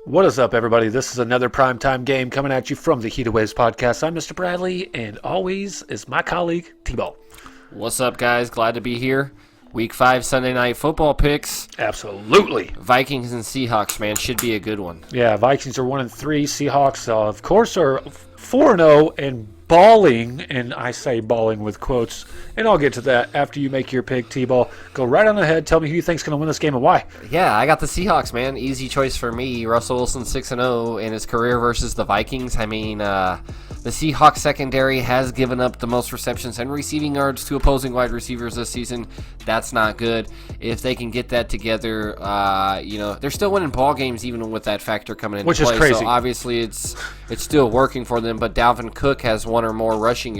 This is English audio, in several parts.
What is up, everybody? This is another primetime game coming at you from the Heat Waves podcast. I'm Mr. Bradley, and always is my colleague, T-Ball. What's up, guys? Glad to be here. Week 5 Sunday Night Football picks. Absolutely. Vikings and Seahawks, man, should be a good one. Yeah, Vikings are 1-3. Seahawks, of course, are 4-0 and balling, and I say balling with quotes, and I'll get to that after you make your pick, T-Ball. Go right on ahead. Tell me who you think's going to win this game and why. Yeah, I got the Seahawks, man. Easy choice for me. Russell Wilson 6-0 in his career versus the Vikings. I mean, the Seahawks secondary has given up the most receptions and receiving yards to opposing wide receivers this season. That's not good. If they can get that together, they're still winning ball games even with that factor coming into play. Which is crazy. So obviously it's still working for them. But Dalvin Cook has one or more rushing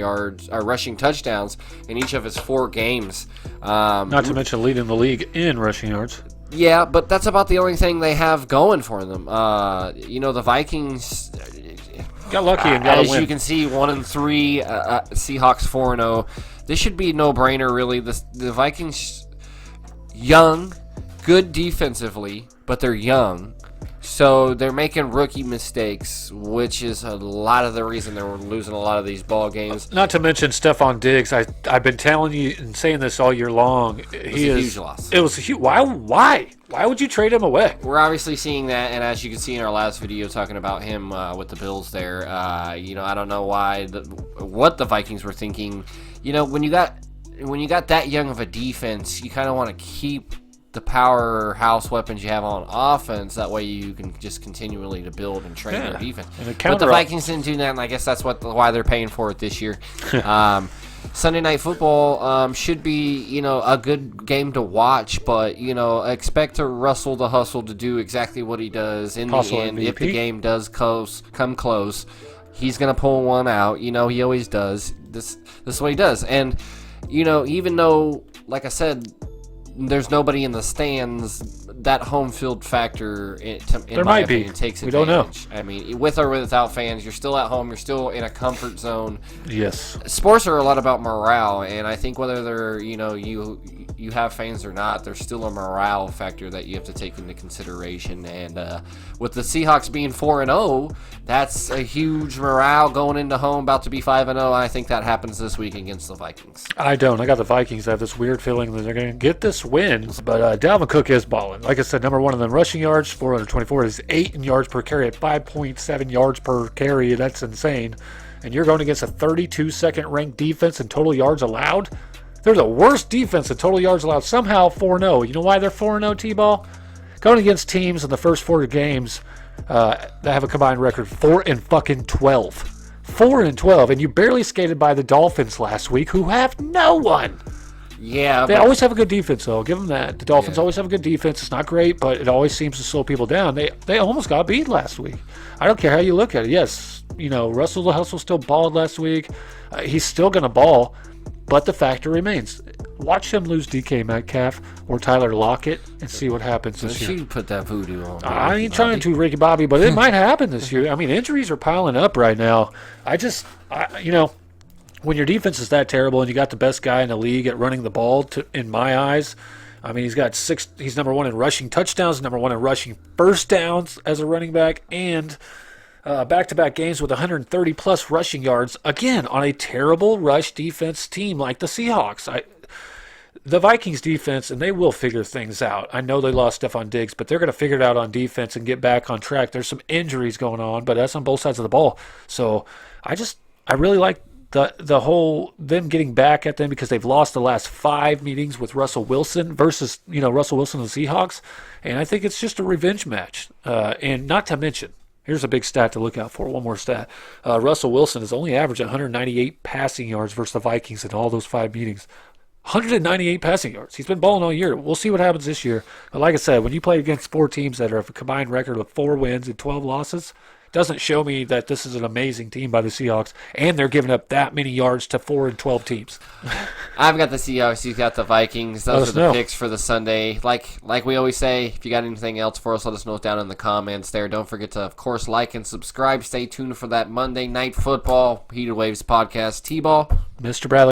touchdowns in each of his 4 games. Not to mention leading the league in rushing yards. Yeah, but that's about the only thing they have going for them. The Vikings got lucky and got a win. As you can see, 1-3, Seahawks 4-0. This should be a no-brainer, really. The Vikings, young, good defensively, but they're young. So they're making rookie mistakes, which is a lot of the reason they're losing a lot of these ball games. Not to mention Stephon Diggs. I've been telling you and saying this all year long. He is a huge loss. It was a huge. Why? Why would you trade him away? We're obviously seeing that, and as you can see in our last video talking about him with the Bills there, I don't know what the Vikings were thinking. When you got that young of a defense, you kind of want to keep the powerhouse weapons you have on offense. That way you can just continually to build and train your defense. But the Vikings didn't do that, and I guess that's why they're paying for it this year. Sunday Night Football should be, a good game to watch, but, expect Russell the Hustle to do exactly what he does in the end. MVP. If the game does come close, he's going to pull one out. He always does. This is what he does. And, even though, like I said, there's nobody in the stands, that home field factor, in my opinion, takes advantage. We don't know. I mean, with or without fans, you're still at home. You're still in a comfort zone. Yes. Sports are a lot about morale, and I think whether they're, you have fans or not, there's still a morale factor that you have to take into consideration. And with the Seahawks being 4-0, that's a huge morale going into home, about to be 5-0. I think that happens this week against the Vikings. I don't. I got the Vikings. I have this weird feeling that they're going to get this win, but Dalvin Cook is balling. Like I said, number one in the rushing yards, 424. Is 8 in yards per carry at 5.7 yards per carry. That's insane. And you're going against a 32nd ranked defense in total yards allowed. They're the worst defense in total yards allowed. Somehow 4-0. You know why they're 4-0, T-Ball? Going against teams in the first 4 games that have a combined record 4-12. 4-12, and you barely skated by the Dolphins last week, who have no one. Yeah, they always have a good defense, though. I'll give them that. The Dolphins always have a good defense. It's not great, but it always seems to slow people down. They almost got beat last week. I don't care how you look at it. Yes, Russell the Hustle still balled last week. He's still going to ball, but the factor remains. Watch him lose DK Metcalf or Tyler Lockett and see what happens this year. You put that voodoo on. I ain't trying to, Ricky Bobby, but it might happen this year. I mean, injuries are piling up right now. When your defense is that terrible and you got the best guy in the league at running the ball, in my eyes, I mean, he's number 1 in rushing touchdowns, number 1 in rushing first downs as a running back, and back-to-back games with 130-plus rushing yards, again, on a terrible rush defense team like the Seahawks. The Vikings defense, and they will figure things out. I know they lost Stephon Diggs, but they're going to figure it out on defense and get back on track. There's some injuries going on, but that's on both sides of the ball. So I really like the whole them getting back at them, because they've lost the last 5 meetings with Russell Wilson versus Russell Wilson and the Seahawks, and I think it's just a revenge match. And not to mention, here's a big stat to look out for. One more stat: Russell Wilson has only averaged 198 passing yards versus the Vikings in all those 5 meetings. 198 passing yards. He's been balling all year. We'll see what happens this year. But like I said, when you play against 4 teams that have a combined record of 4 wins and 12 losses, doesn't show me that this is an amazing team by the Seahawks, and they're giving up that many yards to 4 and 12 teams. I've got the Seahawks. You've got the Vikings. Those are the picks for the Sunday. Like we always say, if you got anything else for us, let us know down in the comments there. Don't forget to, of course, like and subscribe. Stay tuned for that Monday Night Football Heated Waves podcast. T-Ball. Mr. Bradley.